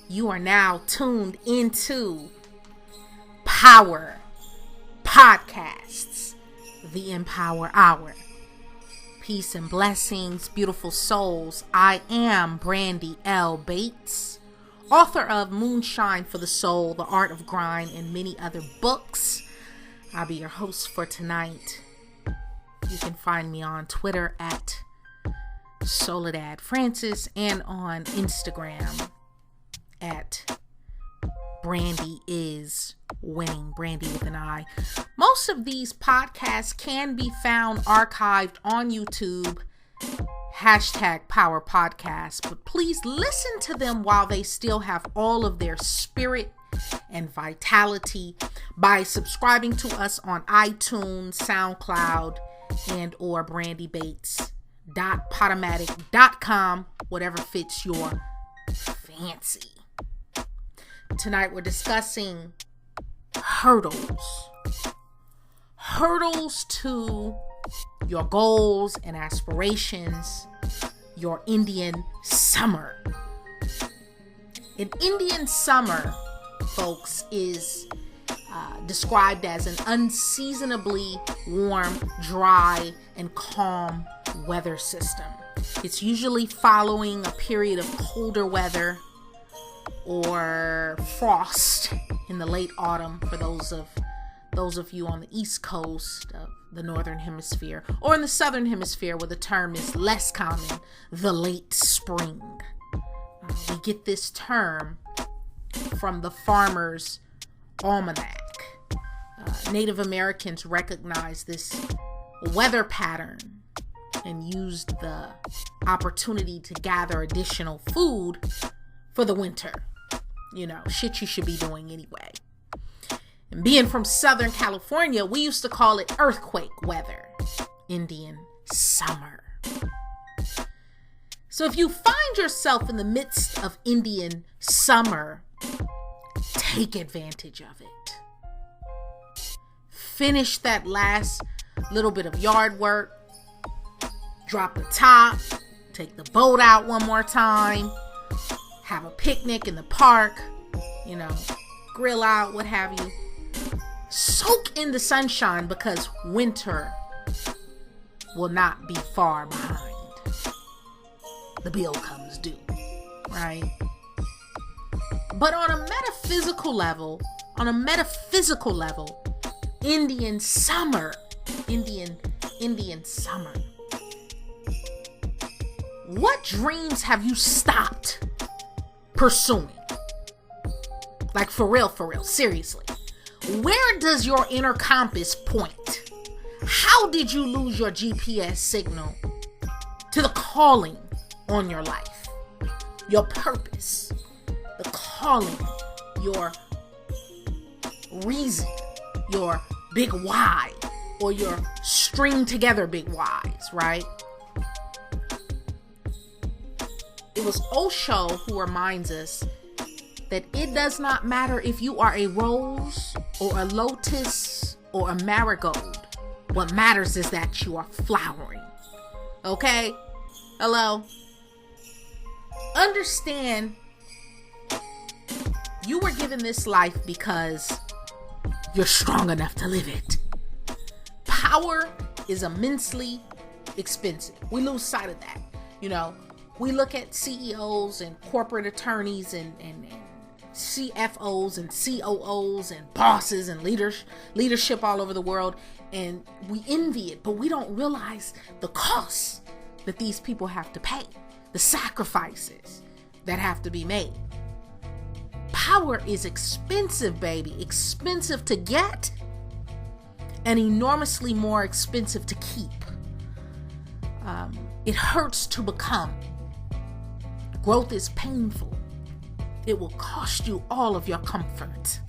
You are now tuned into Power Podcasts, the Empower Hour. Peace and blessings, beautiful souls. I am Brandi L. Bates, author of Moonshine for the Soul, The Art of Grind, and many other books. I'll be your host for tonight. You can find me on Twitter at Soledad Francis and on Instagram at Brandi is winning, Brandi with an I. Most of these podcasts can be found archived on YouTube, hashtag Power Podcast, but please listen to them while they still have all of their spirit and vitality by subscribing to us on iTunes, SoundCloud, and or brandybates.podomatic.com, whatever fits your fancy. Tonight we're discussing hurdles to your goals and aspirations, your Indian summer. An Indian summer, folks, is described as an unseasonably warm, dry, and calm weather system. It's usually following a period of colder weather or frost in the late autumn for those of you on the east coast of the northern hemisphere, or in the southern hemisphere where the term is less common, the late spring. We get this term from the Farmer's Almanac. Native Americans recognized this weather pattern and used the opportunity to gather additional food for the winter. You know, shit you should be doing anyway. And being from Southern California, we used to call it earthquake weather, Indian summer. So if you find yourself in the midst of Indian summer, take advantage of it. Finish that last little bit of yard work. Drop the top. Take the boat out one more time. Have a picnic in the park. You know, grill out, what have you. Soak in the sunshine because winter will not be far behind. The bill comes due, right? But on a metaphysical level, Indian summer. What dreams have you stopped pursuing? Like for real, seriously. Where does your inner compass point? How did you lose your GPS signal to the calling on your life? Your purpose, the calling, your reason, your big why, or your string together big whys, right? It was Osho who reminds us that it does not matter if you are a rose or a lotus or a marigold. What matters is that you are flowering. Okay? Hello? Understand, you were given this life because you're strong enough to live it. Power is immensely expensive. We lose sight of that. You know, we look at CEOs and corporate attorneys and CFOs and COOs and bosses and leadership all over the world, and we envy it, but we don't realize the costs that these people have to pay, the sacrifices that have to be made. Power is expensive, baby. Expensive to get and enormously more expensive to keep. It hurts to become. Growth is painful. It will cost you all of your comfort.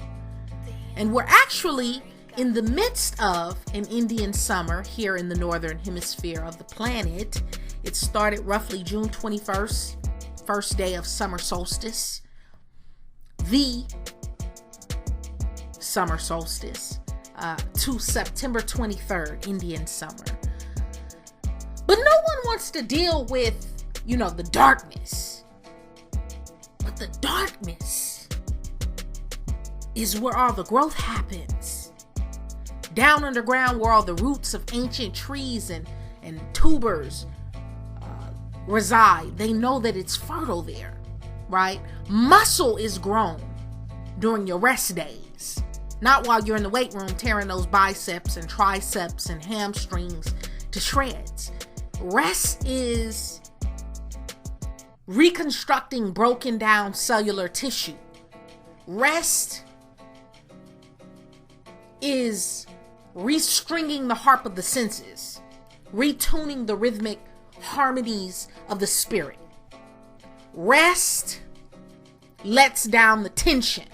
And we're actually in the midst of an Indian summer here in the northern hemisphere of the planet. It started roughly June 21st, first day of summer solstice. The summer solstice to September 23rd, Indian summer. But no one wants to deal with, the darkness. But But the darkness is where all the growth happens. Down underground, where all the roots of ancient trees and tubers reside. They know that it's fertile there, right? Muscle is grown during your rest days, not while you're in the weight room tearing those biceps and triceps and hamstrings to shreds. Rest is reconstructing broken down cellular tissue. Rest is restringing the harp of the senses, retuning the rhythmic harmonies of the spirit. Rest lets down the tension,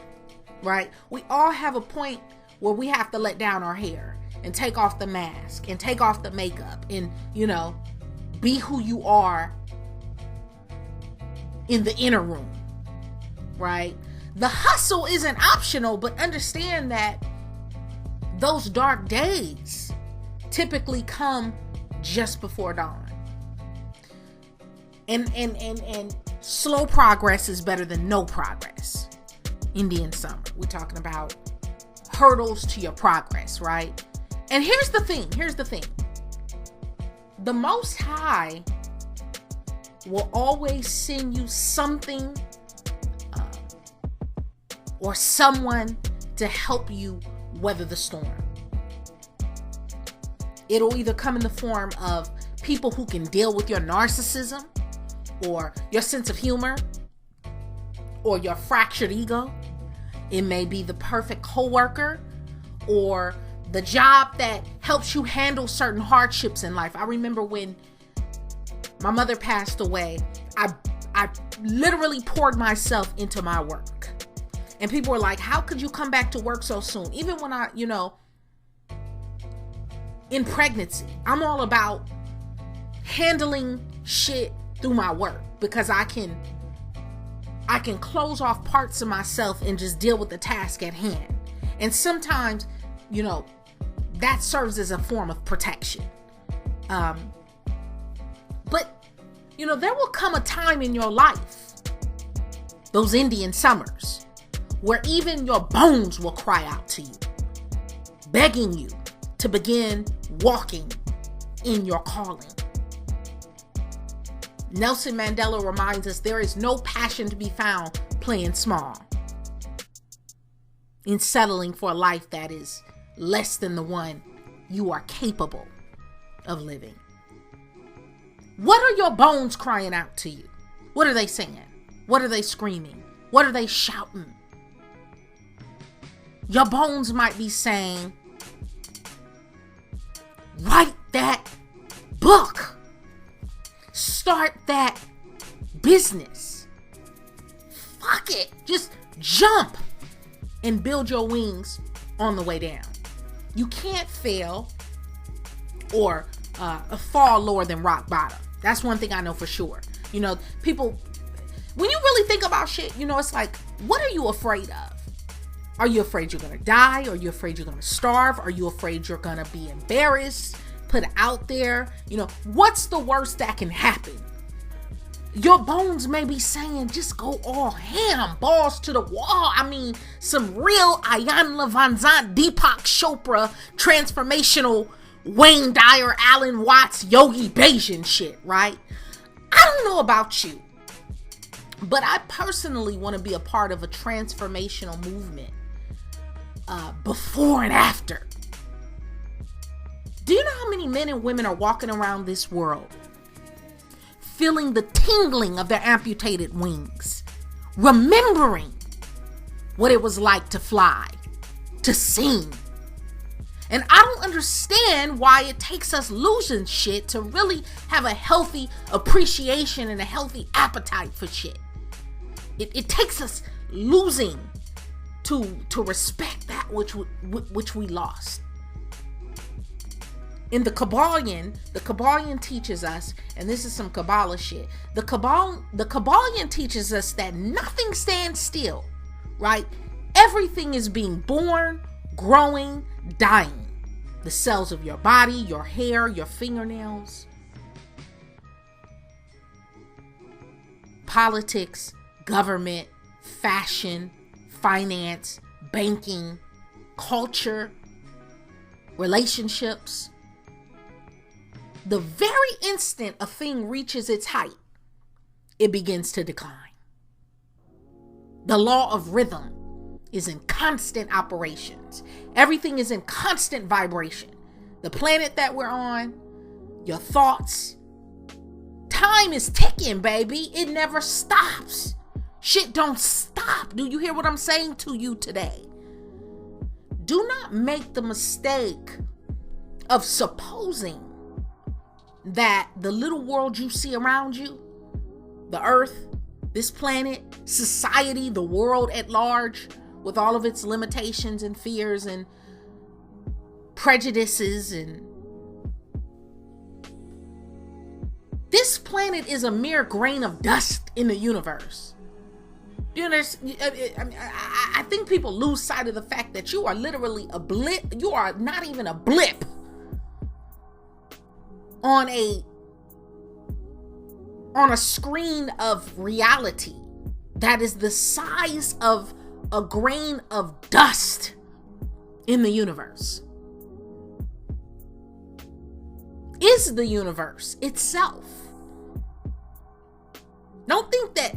right? We all have a point where we have to let down our hair and take off the mask and take off the makeup and, be who you are in the inner room, right? The hustle isn't optional, but understand that those dark days typically come just before dawn. And slow progress is better than no progress. Indian summer. We're talking about hurdles to your progress, right? And here's the thing. The Most High will always send you something or someone to help you weather the storm. It'll either come in the form of people who can deal with your narcissism or your sense of humor or your fractured ego. It may be the perfect coworker or the job that helps you handle certain hardships in life. I remember when my mother passed away, I literally poured myself into my work. And people were like, how could you come back to work so soon? Even when I, in pregnancy, I'm all about handling shit through my work because I can close off parts of myself and just deal with the task at hand. And sometimes, that serves as a form of protection. But there will come a time in your life, those Indian summers, where even your bones will cry out to you, begging you to begin walking in your calling. Nelson Mandela reminds us there is no passion to be found playing small, in settling for a life that is less than the one you are capable of living. What are your bones crying out to you? What are they saying? What are they screaming? What are they shouting? Your bones might be saying, write that book. Start that business. Fuck it. Just jump and build your wings on the way down. You can't fail or fall lower than rock bottom. That's one thing I know for sure. People, when you really think about shit, it's like, what are you afraid of? Are you afraid you're going to die? Are you afraid you're going to starve? Are you afraid you're going to be embarrassed, put out there? What's the worst that can happen? Your bones may be saying, just go all ham, balls to the wall. I mean, some real Ayan Van Zandt, Deepak Chopra, transformational Wayne Dyer, Alan Watts, Yogi Bejan shit, right? I don't know about you, but I personally want to be a part of a transformational movement before and after. Do you know how many men and women are walking around this world feeling the tingling of their amputated wings, remembering what it was like to fly, to sing? And I don't understand why it takes us losing shit to really have a healthy appreciation and a healthy appetite for shit. It takes us losing to respect that which we lost. In the Kabbalion teaches us, and this is some Kabbalah shit, the Kabbalion teaches us that nothing stands still, right? Everything is being born, growing, dying. The cells of your body, your hair, your fingernails. Politics, government, fashion, finance, banking, culture, relationships. The very instant a thing reaches its height, it begins to decline. The law of rhythm is in constant operations. Everything is in constant vibration. The planet that we're on, your thoughts. Time is ticking, baby. It never stops. Shit don't stop. Do you hear what I'm saying to you today? Do not make the mistake of supposing that the little world you see around you, the earth, this planet, society, the world at large, with all of its limitations and fears and prejudices, and this planet is a mere grain of dust in the universe. You understand? I think people lose sight of the fact that you are literally a blip. You are not even a blip on a screen of reality that is the size of a grain of dust in the universe. Is the universe itself. Don't think that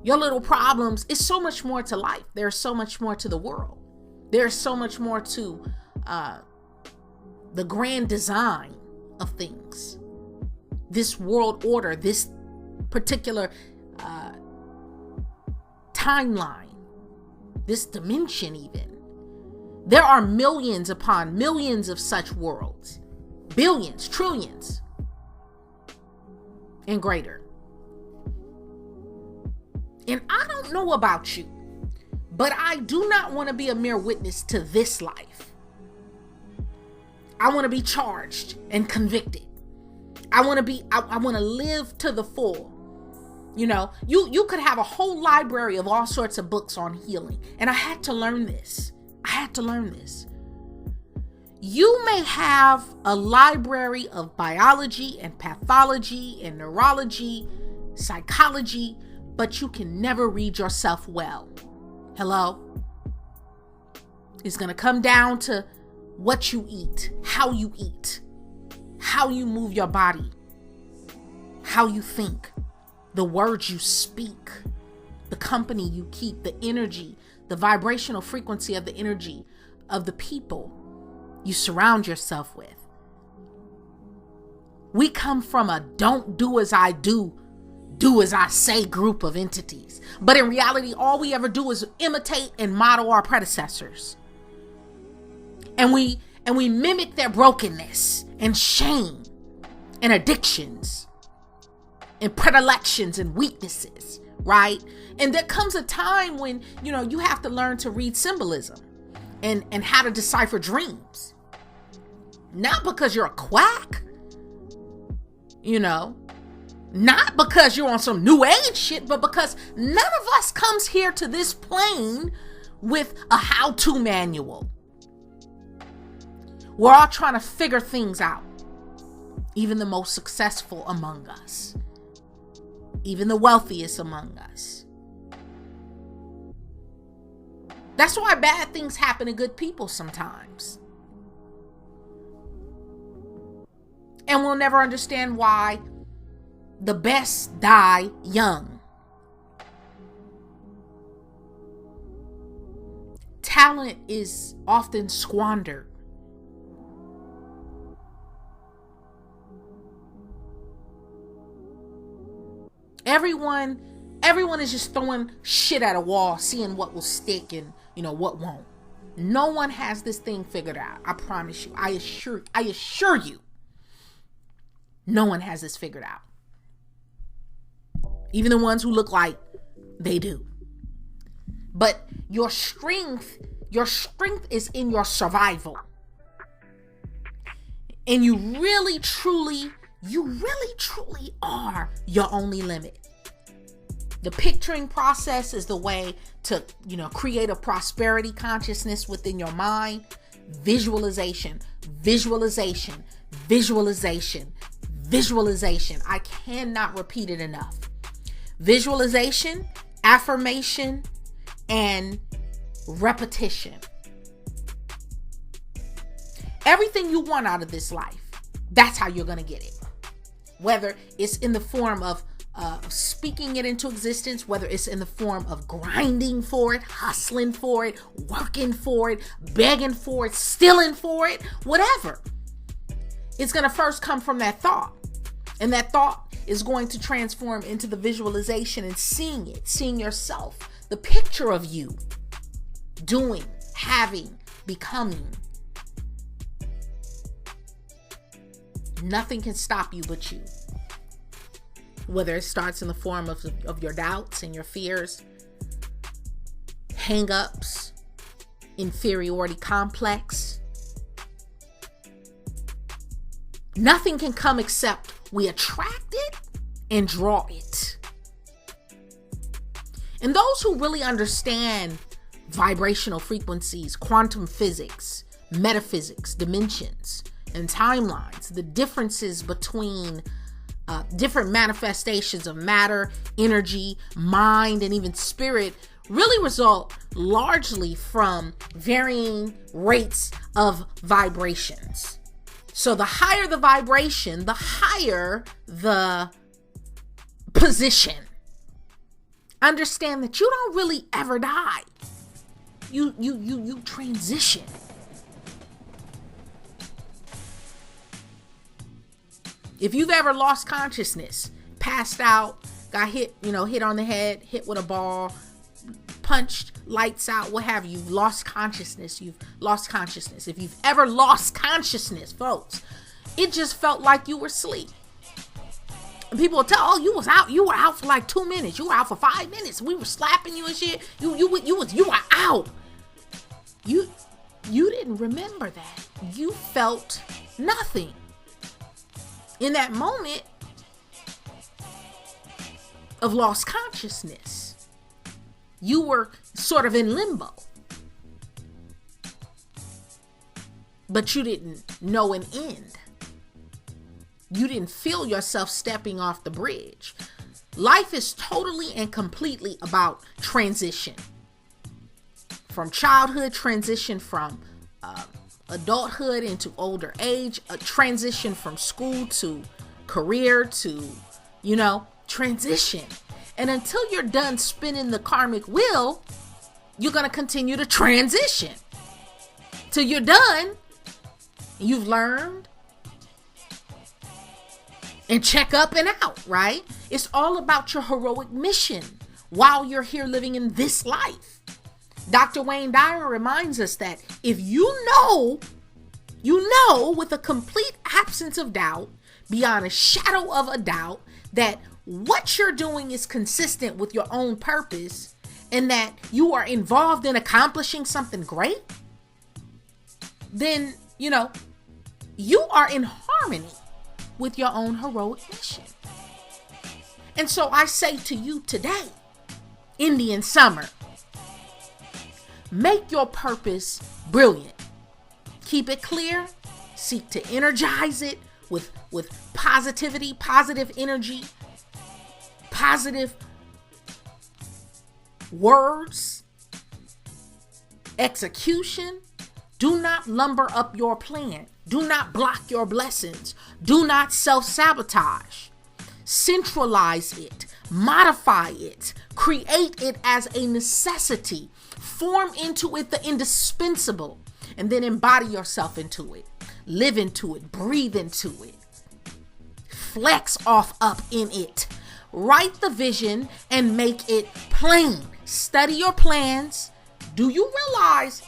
your little problems is so much more to life. There's so much more to the world. There's so much more to the grand design of things. This world order, this particular timeline, this dimension even. There are millions upon millions of such worlds. Billions, trillions, and greater. And I don't know about you, but I do not want to be a mere witness to this life. I want to be charged and convicted. I want to live to the full. You know, you could have a whole library of all sorts of books on healing. And I had to learn this. You may have a library of biology and pathology and neurology, psychology, but you can never read yourself well. Hello? It's going to come down to what you eat, how you move your body, how you think, the words you speak, the company you keep, the energy, the vibrational frequency of the energy of the people you surround yourself with. We come from a don't do as I do as I say group of entities. But in reality, all we ever do is imitate and model our predecessors. And we mimic their brokenness and shame and addictions and predilections and weaknesses, right? And there comes a time when, you have to learn to read symbolism and how to decipher dreams. Not because you're a quack, not because you're on some new age shit, but because none of us comes here to this plane with a how-to manual. We're all trying to figure things out. Even the most successful among us. Even the wealthiest among us. That's why bad things happen to good people sometimes. And we'll never understand why the best die young. Talent is often squandered. Everyone is just throwing shit at a wall, seeing what will stick and, what won't. No one has this thing figured out. I promise you. I assure you. No one has this figured out. Even the ones who look like they do. But your strength is in your survival. And you really truly are your only limit. The picturing process is the way to, create a prosperity consciousness within your mind. Visualization. I cannot repeat it enough. Visualization affirmation, and repetition. Everything you want out of this life, that's how you're going to get it. Whether it's in the form of speaking it into existence, whether it's in the form of grinding for it, hustling for it, working for it, begging for it, stealing for it, whatever. It's going to first come from that thought. And that thought is going to transform into the visualization and seeing it, seeing yourself, the picture of you doing, having, becoming. Nothing can stop you but you. Whether it starts in the form of your doubts and your fears, hang-ups, inferiority complex. Nothing can come except we attract it and draw it. And those who really understand vibrational frequencies, quantum physics, metaphysics, dimensions, and timelines, the differences between different manifestations of matter, energy, mind, and even spirit really result largely from varying rates of vibrations. So the higher the vibration, the higher the position. Understand that you don't really ever die. You transition. If you've ever lost consciousness, passed out, got hit on the head, hit with a ball, punched, lights out, what have you, you've lost consciousness. If you've ever lost consciousness, folks, it just felt like you were asleep. And people will tell, you were out for like 2 minutes. You were out for 5 minutes. We were slapping you and shit. You were out. You didn't remember that. You felt nothing. In that moment of lost consciousness, you were sort of in limbo. But you didn't know an end. You didn't feel yourself stepping off the bridge. Life is totally and completely about transition. From childhood, transition from adulthood into older age, a transition from school to career to, transition. And until you're done spinning the karmic wheel, you're going to continue to transition. Till you're done, you've learned and check up and out, right? It's all about your heroic mission while you're here living in this life. Dr. Wayne Dyer reminds us that if you know with a complete absence of doubt, beyond a shadow of a doubt, that what you're doing is consistent with your own purpose and that you are involved in accomplishing something great, then, you are in harmony with your own heroic mission. And so I say to you today, Indian summer, make your purpose brilliant. Keep it clear. Seek to energize it with positivity, positive energy, positive words, execution. Do not lumber up your plan. Do not block your blessings. Do not self-sabotage. Centralize it. Modify it. Create it as a necessity. Form into it the indispensable. And then embody yourself into it. Live into it. Breathe into it. Flex off up in it. Write the vision and make it plain. Study your plans. Do you realize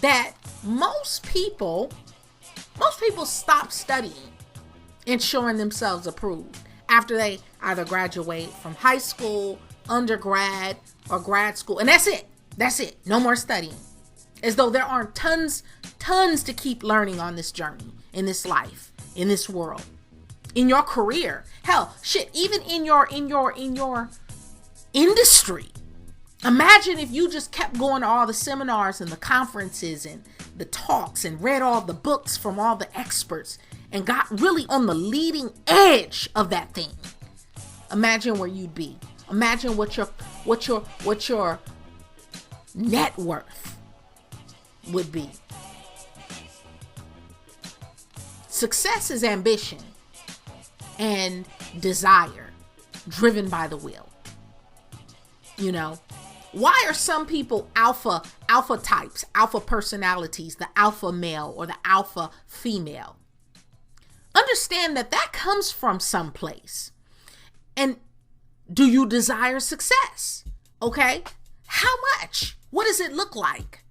that most people stop studying and showing themselves approved after they either graduate from high school, undergrad, or grad school? And that's it. No more studying. As though there aren't tons to keep learning on this journey, in this life, in this world, in your career. Hell, shit, even in your industry. Imagine if you just kept going to all the seminars and the conferences and the talks and read all the books from all the experts and got really on the leading edge of that thing. Imagine where you'd be. Imagine what your net worth would be. Success is ambition and desire driven by the will. You know, why are some people alpha types, alpha personalities, the alpha male or the alpha female? Understand that comes from someplace. And do you desire success? Okay. How much? What does it look like?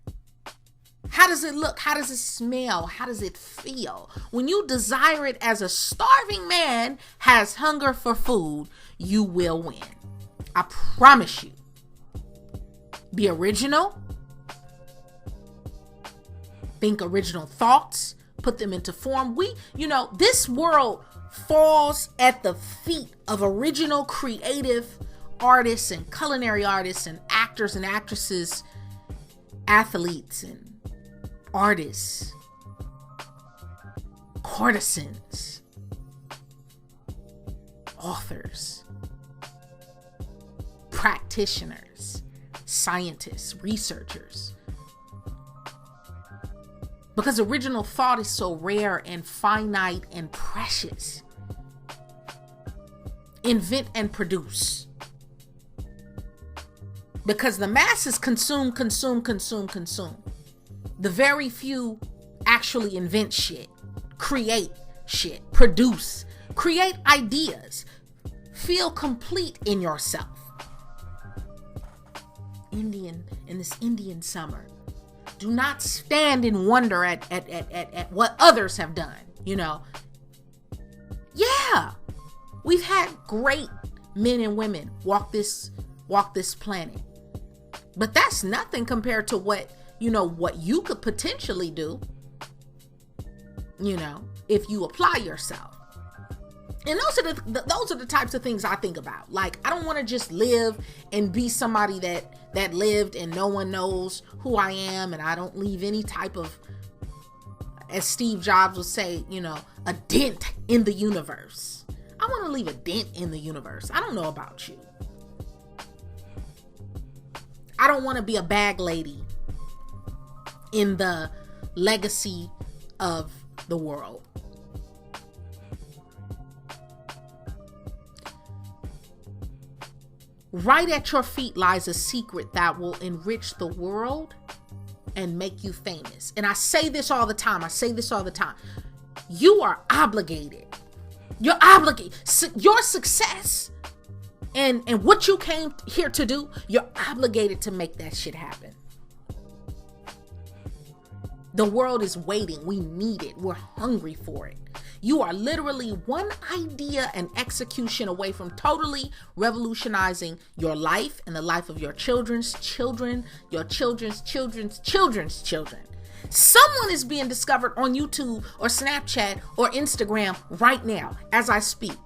How does it look? How does it smell? How does it feel? When you desire it as a starving man has hunger for food, you will win. I promise you. Be original. Think original thoughts. Put them into form. This world falls at the feet of original creative artists and culinary artists and actors and actresses, athletes and artists, courtesans, authors, practitioners, scientists, researchers. Because original thought is so rare and finite and precious. Invent and produce. Because the masses consume. The very few actually invent shit, create shit, produce, create ideas, feel complete in yourself. In this Indian summer, do not stand in wonder at what others have done. Yeah, we've had great men and women walk this planet, but that's nothing compared to what you could potentially do, if you apply yourself. And those are the types of things I think about. Like, I don't want to just live and be somebody that lived and no one knows who I am, and I don't leave any type of, as Steve Jobs would say, a dent in the universe. I want to leave a dent in the universe. I don't know about you. I don't want to be a bag lady in the legacy of the world. Right at your feet lies a secret that will enrich the world and make you famous. And I say this all the time. You are obligated. You're obligated. Your success and what you came here to do, you're obligated to make that shit happen. The world is waiting. We need it. We're hungry for it. You are literally one idea and execution away from totally revolutionizing your life and the life of your children's children, your children's children's children's children. Someone is being discovered on YouTube or Snapchat or Instagram right now as I speak.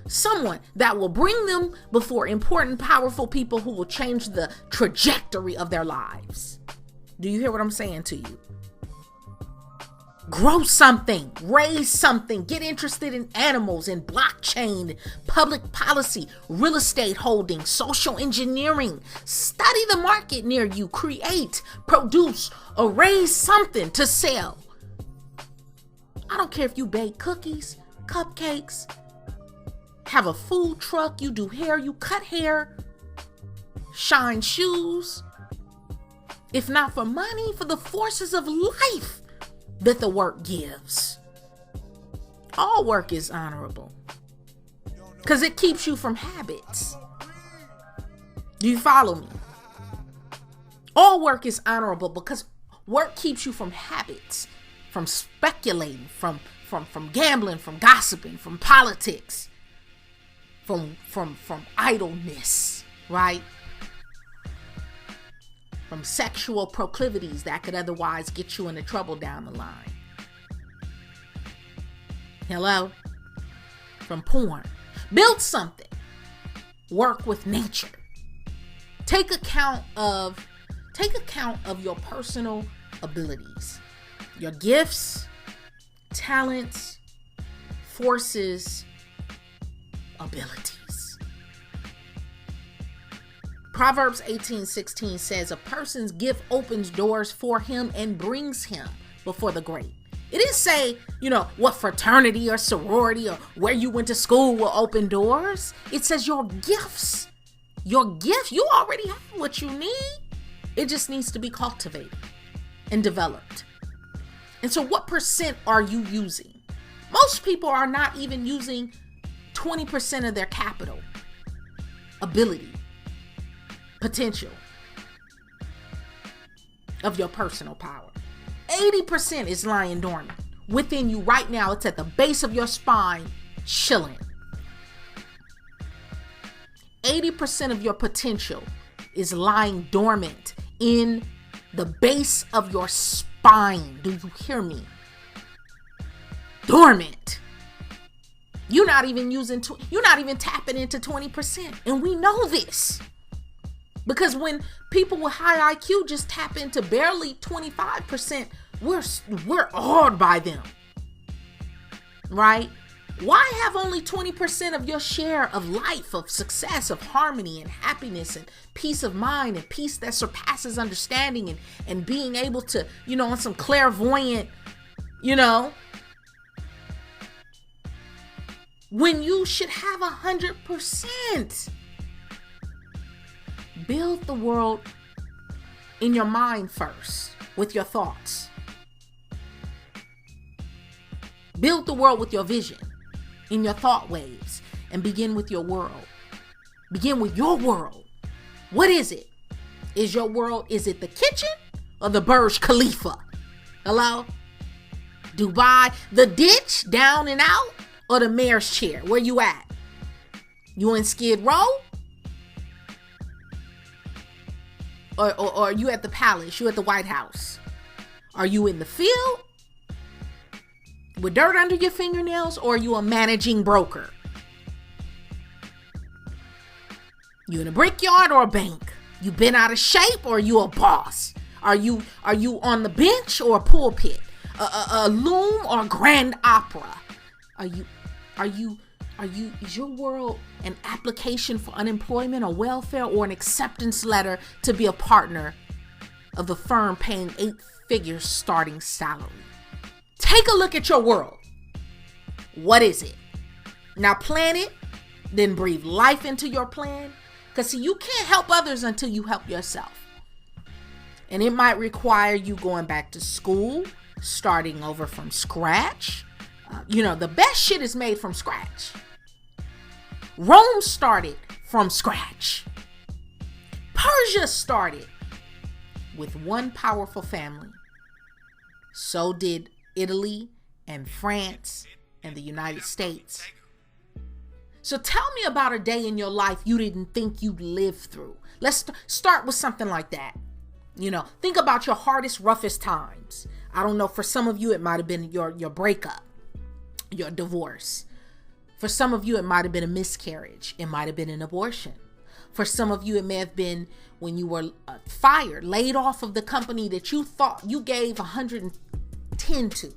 Someone that will bring them before important, powerful people who will change the trajectory of their lives. Do you hear what I'm saying to you? Grow something, raise something, get interested in animals and blockchain, public policy, real estate holdings, social engineering. Study the market near you, create, produce, or raise something to sell. I don't care if you bake cookies, cupcakes, have a food truck, you do hair, you cut hair, shine shoes. If not for money, for the forces of life that the work gives. All work is honorable because it keeps you from habits. Do you follow me? All work is honorable because work keeps you from habits, from speculating, from gambling, from gossiping, from politics, from idleness, right? From sexual proclivities that could otherwise get you into trouble down the line. Hello? From porn. Build something. Work with nature. Take account of your personal abilities, your gifts, talents, forces, abilities. Proverbs 18:16 says, a person's gift opens doors for him and brings him before the great. It didn't say, what fraternity or sorority or where you went to school will open doors. It says your gifts. Your gift, you already have what you need. It just needs to be cultivated and developed. And so what percent are you using? Most people are not even using 20% of their capital, ability, potential of your personal power. 80% is lying dormant within you right now. It's at the base of your spine, chilling. 80% of your potential is lying dormant in the base of your spine. Do you hear me? Dormant. You're not even tapping into 20%. And we know this. Because when people with high IQ just tap into barely 25%, we're awed by them. Right? Why have only 20% of your share of life, of success, of harmony and happiness and peace of mind and peace that surpasses understanding and being able to, on some clairvoyant, when you should have 100%? Build the world in your mind first with your thoughts. Build the world with your vision in your thought waves and begin with your world. Begin with your world. What is it? Is it the kitchen or the Burj Khalifa? Hello? Dubai, the ditch, down and out, or the mayor's chair? Where you at? You in Skid Row? Or are you at the palace? You at the White House? Are you in the field with dirt under your fingernails, or are you a managing broker? You in a brickyard or a bank? You been out of shape, or are you a boss? Are you on the bench or a pulpit? A loom or a grand opera? Is your world an application for unemployment or welfare, or an acceptance letter to be a partner of the firm paying 8 figures starting salary? Take a look at your world. What is it? Now plan it, then breathe life into your plan. Because see, you can't help others until you help yourself. And it might require you going back to school, starting over from scratch. The best shit is made from scratch. Rome started from scratch. Persia started with one powerful family. So did Italy and France and the United States. So tell me about a day in your life you didn't think you'd live through. Let's start with something like that. Think about your hardest, roughest times. I don't know, for some of you it might have been your breakup, your divorce. For some of you it might have been a miscarriage. It might have been an abortion. For some of you it may have been when you were fired, laid off of the company that you thought you gave 110 to.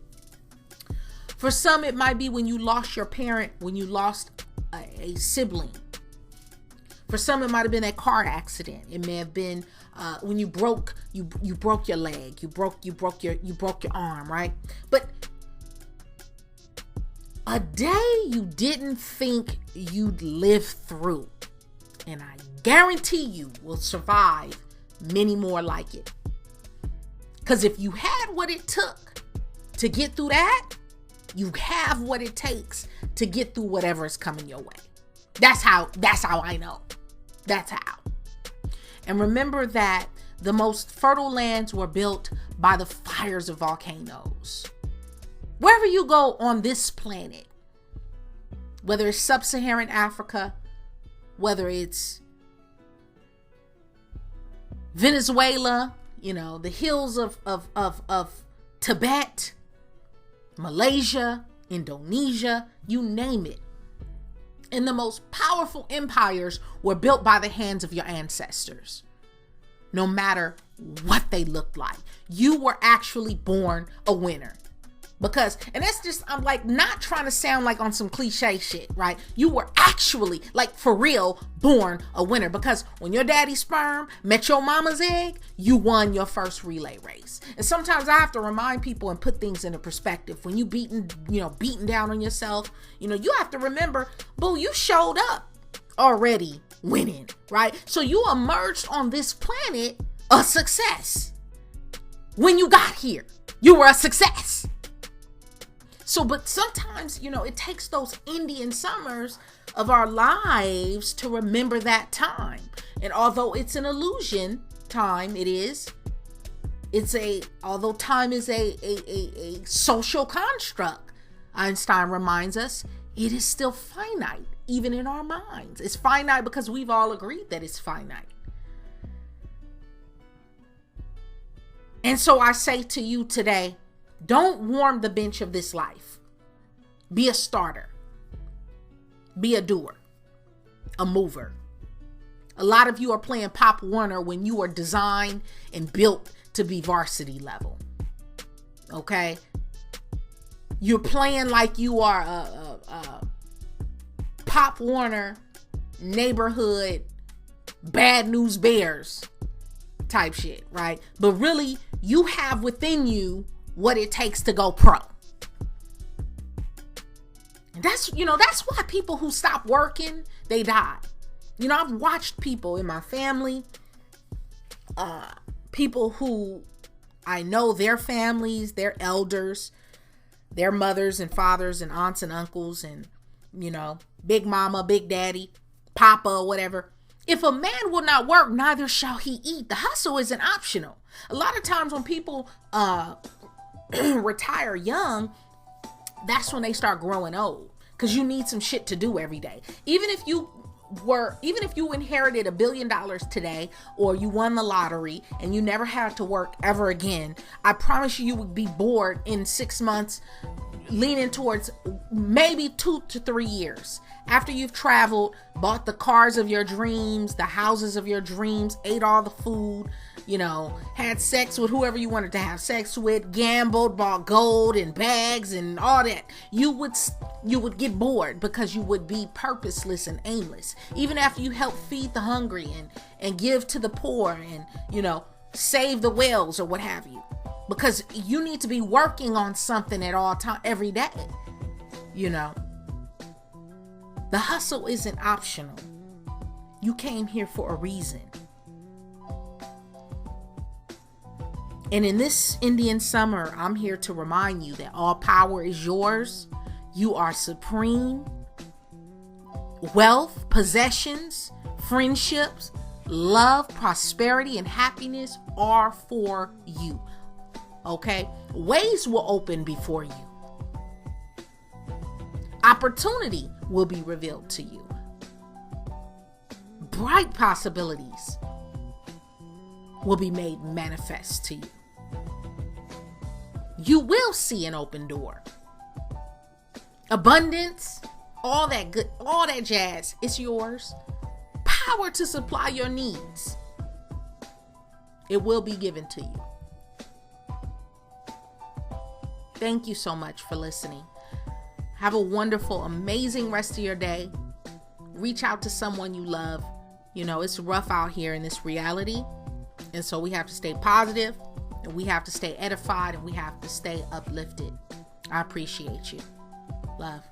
For some it might be when you lost your parent, when you lost a sibling. For some it might have been a car accident. It may have been when you broke your leg, you broke your arm, right? But a day you didn't think you'd live through, and I guarantee you will survive many more like it. Because if you had what it took to get through that, you have what it takes to get through whatever is coming your way. That's how I know. That's how. And remember that the most fertile lands were built by the fires of volcanoes. Wherever you go on this planet, whether it's sub-Saharan Africa, whether it's Venezuela, the hills of Tibet, Malaysia, Indonesia, you name it. And the most powerful empires were built by the hands of your ancestors. No matter what they looked like, you were actually born a winner. Because, and that's just, I'm like not trying to sound like on some cliche shit, right? You were actually, like for real, born a winner. Because when your daddy's sperm met your mama's egg, you won your first relay race. And sometimes I have to remind people and put things into perspective. When you beating down on yourself, you have to remember, boo, you showed up already winning, right? So you emerged on this planet a success. When you got here, you were a success. So, but sometimes, it takes those Indian summers of our lives to remember that time. And although it's an illusion, time, although time is a social construct, Einstein reminds us, it is still finite, even in our minds. It's finite because we've all agreed that it's finite. And so I say to you today, don't warm the bench of this life. Be a starter. Be a doer. A mover. A lot of you are playing Pop Warner when you are designed and built to be varsity level. Okay? You're playing like you are a Pop Warner neighborhood Bad News Bears type shit, right? But really, you have within you what it takes to go pro. And that's why people who stop working, they die. I've watched people in my family, people who I know their families, their elders, their mothers and fathers and aunts and uncles and, big mama, big daddy, papa, whatever. If a man will not work, neither shall he eat. The hustle isn't optional. A lot of times when people retire young, that's when they start growing old, because you need some shit to do every day. Even if you inherited $1 billion today, or you won the lottery and you never had to work ever again, I promise you would be bored in 6 months, leaning towards maybe 2 to 3 years. After you've traveled, bought the cars of your dreams, the houses of your dreams, ate all the food, had sex with whoever you wanted to have sex with, gambled, bought gold and bags and all that, you would get bored, because you would be purposeless and aimless. Even after you help feed the hungry and give to the poor and, save the whales or what have you. Because you need to be working on something at all time, every day, The hustle isn't optional. You came here for a reason. And in this Indian summer, I'm here to remind you that all power is yours. You are supreme. Wealth, possessions, friendships, love, prosperity, and happiness are for you. Okay? Ways will open before you. Opportunity will be revealed to you. Bright possibilities will be made manifest to you. You will see an open door. Abundance, all that good, all that jazz, it's yours. Power to supply your needs. It will be given to you. Thank you so much for listening. Have a wonderful, amazing rest of your day. Reach out to someone you love. It's rough out here in this reality. And so we have to stay positive, and we have to stay edified, and we have to stay uplifted. I appreciate you. Love.